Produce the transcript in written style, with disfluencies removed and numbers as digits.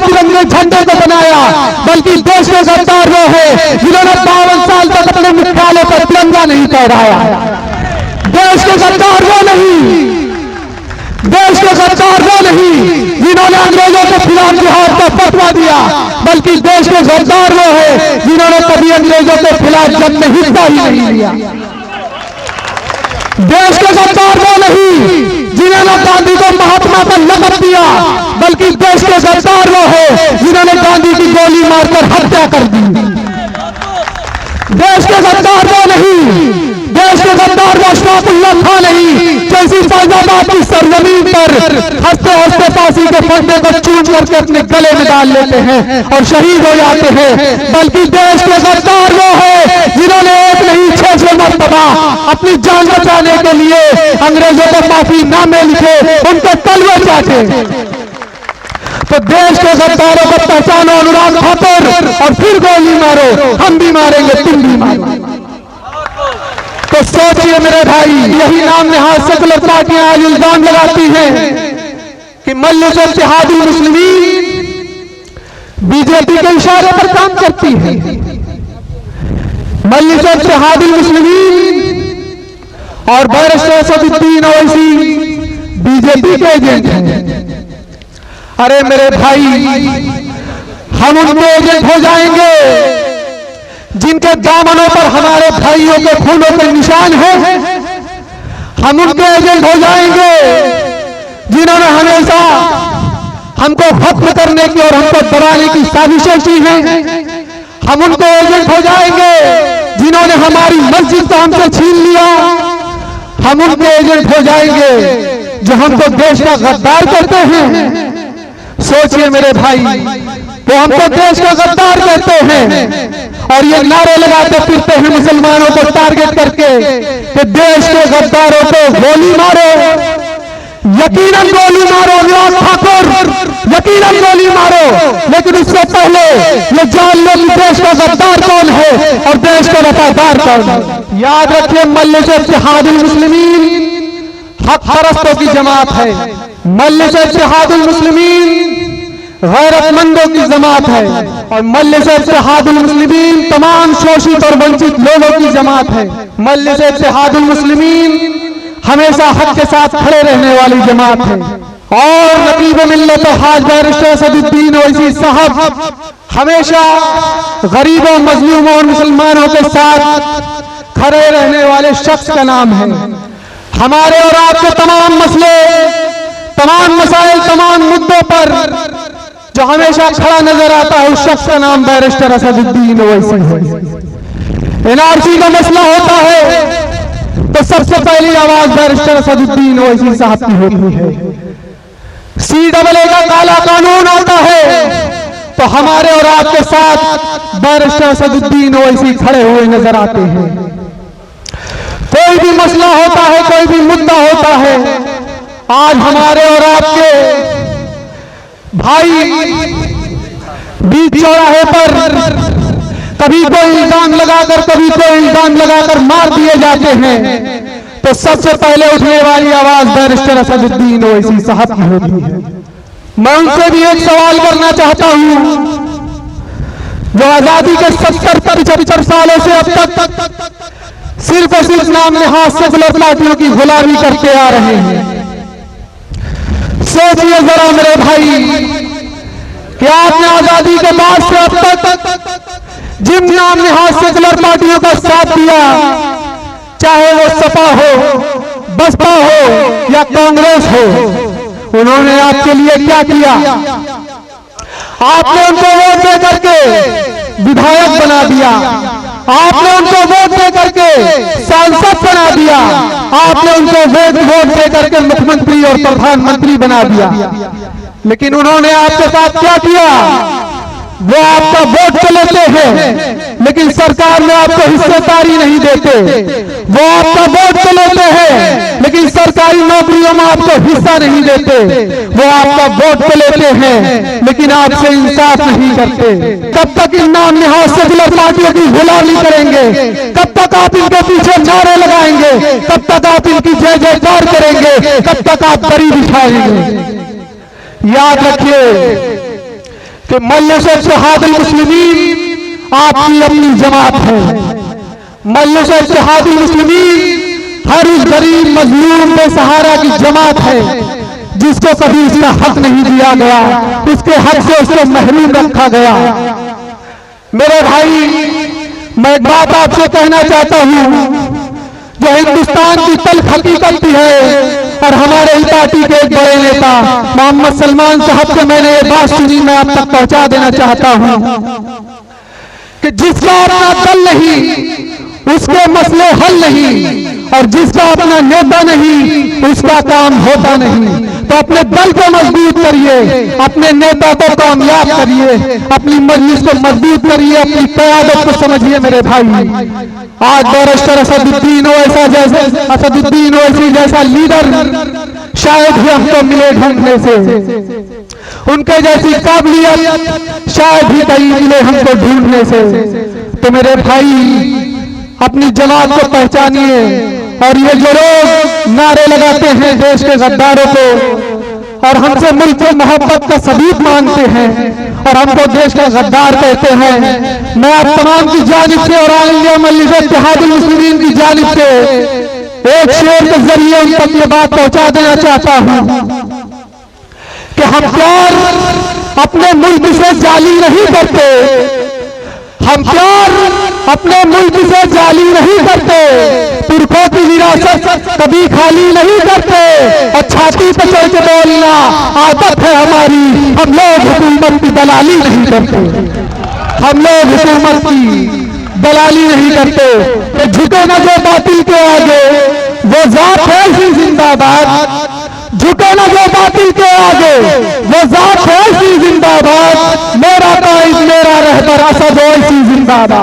तिरंगे झंडे को बनाया, बल्कि देश के गद्दार वो है जिन्होंने 52 साल तक अपने मुख्यालय पर तिरंगा नहीं फहराया। देश के गद्दार वो नहीं, देश के गद्दार वो नहीं जिन्होंने अंग्रेजों के खिलाफ जिहाद का फतवा दिया, बल्कि देश के गद्दार वो है जिन्होंने कभी अंग्रेजों के खिलाफ जंग में हिस्सा ही नहीं लिया। देश के गद्दार वो नहीं जिन्होंने गांधी को महात्मा का लक़ब दिया, बल्कि देश के गद्दार वो है जिन्होंने गांधी की गोली मारकर हत्या कर दी। देश के गद्दार वो नहीं, देश के गद्दार वो अशफाकुल्लाह खां नहीं जैसी फैजाबाद की सरजमीन पर हंसते हंसते फांसी के फंदे को चूम करके अपने गले में डाल लेते हैं और शहीद हो जाते हैं, बल्कि देश के गद्दार वो है जिन्होंने एक नहीं 600 मरतबा अपनी जान बचाने के लिए अंग्रेजों को माफीनामे लिखे, उनके तलवे चाटे। तो देश के गद्दारों को पहचानो अनुराग ठाकुर और फिर गोली मारो, हम भी मारेंगे तुम भी मारो। तो सोचिए मेरे भाई, यही नाम नहाज सेकुलर पार्टियां आज इल्जाम लगाती हैं कि मजलिस इत्तेहादुल मुस्लिमीन बीजेपी के इशारे पर काम करती है। मजलिस इत्तेहादुल मुस्लिमीन और बैरिस्टर असदुद्दीन ओवैसी बीजेपी के एजेंट हैं। अरे मेरे भाई, हम उनके एजेंट हो जाएंगे जिनके दामनों पर हमारे भाइयों के खूनों के निशान हैं। हम उनके एजेंट हो जाएंगे जिन्होंने हमेशा हमको खत्म करने की और हमको दबाने की साजिशें की हैं। हम उनके एजेंट हो जाएंगे जिन्होंने हमारी मस्जिद को हमसे छीन लिया। हम उनके एजेंट हो जाएंगे जो हमको देश का गद्दार कहते हैं। सोचिए मेरे भाई, वो हमको देश का गद्दार कहते हैं और ये नारे लगाते फिरते हैं मुसलमानों को टारगेट करके कि देश के गद्दारों को गोली मारो। यकीनन गोली मारो अनुराग ठाकुर, यकीनन गोली मारो, लेकिन उससे पहले ये जान लो कि देश का गद्दार कौन है और देश का वफादार कौन है। याद रखिए, मजलिस इत्तेहादुल मुस्लिमीन हक परस्तों की जमात है। मजलिस इत्तेहादुल मुस्लिमीन गैरतमंदों की जमात है और मजलिस इत्तेहादुल मुस्लिमीन तमाम शोषित और वंचित लोगों की जमात है। मजलिस इत्तेहादुल मुस्लिमीन हमेशा हक के साथ खड़े रहने वाली जमात है। और नकीब मिल्लत हाज बैरिस्टर असदुद्दीन ओवैसी साहब हमेशा गरीबों, मजलूमों और मुसलमानों के साथ खड़े रहने वाले शख्स का नाम है। हमारे और आपके तमाम मसले, तमाम मसाइल, तमाम मुद्दों पर जो हमेशा खड़ा नजर आता है, उस शख्स का नाम बैरिस्टर असदुद्दीन ओवैसी है। एनआरसी का मसला होता है तो सबसे पहली आवाज बैरिस्टर असदुद्दीन ओवैसी साहब की होती है। CAA का काला कानून आता है तो हमारे और आपके साथ बैरिस्टर असदुद्दीन ओवैसी खड़े हुए नजर आते हैं। कोई भी मसला होता है, कोई भी मुद्दा होता है, आज हमारे और आपके भाई बीच चौराहे पर कभी कोई इल्जाम लगाकर, कभी कोई इल्जाम लगाकर मार दिए जाते हैं तो सबसे पहले उठने वाली आवाज बैरिस्टर असदुद्दीन ओवैसी साहब की होती है। मैं उनसे भी एक सवाल करना चाहता हूं, जो आजादी के 70-75 सालों से अब तक सिर्फ और सिर्फ नाम नहाज सेकुलर पार्टियों की गुलामी करते आ रहे हैं। सोचिए जरा मेरे भाई कि आपने आजादी के बाद से अब तक जिन नाम नहाज सेकुलर पार्टियों का साथ दिया, चाहे वो सपा हो, बसपा हो या कांग्रेस हो, उन्होंने आपके लिए क्या किया? आपने उनको वोट दे करके विधायक बना दिया, आपने उनको वोट दे करके सांसद बना दिया, आपने उनको वोट दे करके मुख्यमंत्री और प्रधानमंत्री बना दिया। लेकिन उन्होंने आपके साथ क्या किया? वो आपका वोट तो लेते हैं लेकिन सरकार में आपको हिस्सेदारी नहीं देते। वो आपका वोट तो लेते हैं लेकिन सरकारी नौकरियों में आपको हिस्सा नहीं देते। वो आपका वोट तो लेते हैं लेकिन आपसे इंसाफ नहीं करते। कब तक इन नाम नहाज सेकुलर पार्टियों की गुलामी करेंगे? कब तक आप इनके पीछे नारे लगाएंगे? कब तक आप इनकी जय जयकार करेंगे? कब तक आप दरी बिछाएंगे? याद रखिए, कि मजलिस इत्तेहादुल मुस्लिमीन आपकी अपनी जमात है। मजलिस इत्तेहादुल मुस्लिमीन हर उस गरीब मजलूम बेसहारा की जमात है जिसको कभी उसका हक नहीं दिया गया, उसके हक से उसको महरूम रखा गया। मेरे भाई, मैं एक बात आपसे कहना चाहता हूं, जो हिंदुस्तान की तल्ख हकीकत भी है और हमारे ही पार्टी के एक बड़े नेता मोहम्मद सलमान साहब से मैंने ये बात सुनी, मैं आप तक पहुंचा देना चाहता हूं कि जिसका अपना दल नहीं उसके मसले हल नहीं, और जिसका अपना नेता नहीं उसका काम होता नहीं। तो अपने दल को मजबूत करिए, अपने नेता को कामयाब करिए, अपनी मजलिस को मजबूत करिए, अपनी क़यादत को समझिए। मेरे भाई, आज बैरिस्टर असदुद्दीन ओवैसी जैसा लीडर शायद ही हमको मिले ढूंढने से, उनके जैसी काबिलियत शायद ही कहीं मिले हमको ढूंढने से। तो मेरे भाई, अपनी जमात को पहचानिए, और ये जो लोग नारे लगाते हैं देश के गद्दारों को और हमसे मुल्क की मोहब्बत का सबूत मांगते हैं और हमको देश का गद्दार कहते हैं, मैं आप तमाम की जानिब से और ऑल इंडिया मजलिस इत्तेहादुल मुस्लिमीन की जानिब से एक शेर के जरिए उन तक ये बात पहुंचा देना चाहता हूं कि हम प्यार अपने मुल्क से जाली नहीं करते, हम प्यार अपने मुल्क से जाली नहीं करते, पुरखों की विरासत कभी खाली नहीं करते, और छाती पर चढ़ के बोलना आदत है हमारी। हम लोग हुकूमत की दलाली नहीं करते, हम लोग हुकूमत की दलाली नहीं करते। तो झुके न जो बातिल के आगे, वो जात है ऐसी जिंदाबाद, झुके न जो बातिल के आगे, वो जात है ऐसी जिंदाबाद, मेरा कायद मेरा रहबर असद ऐसी जिंदाबाद।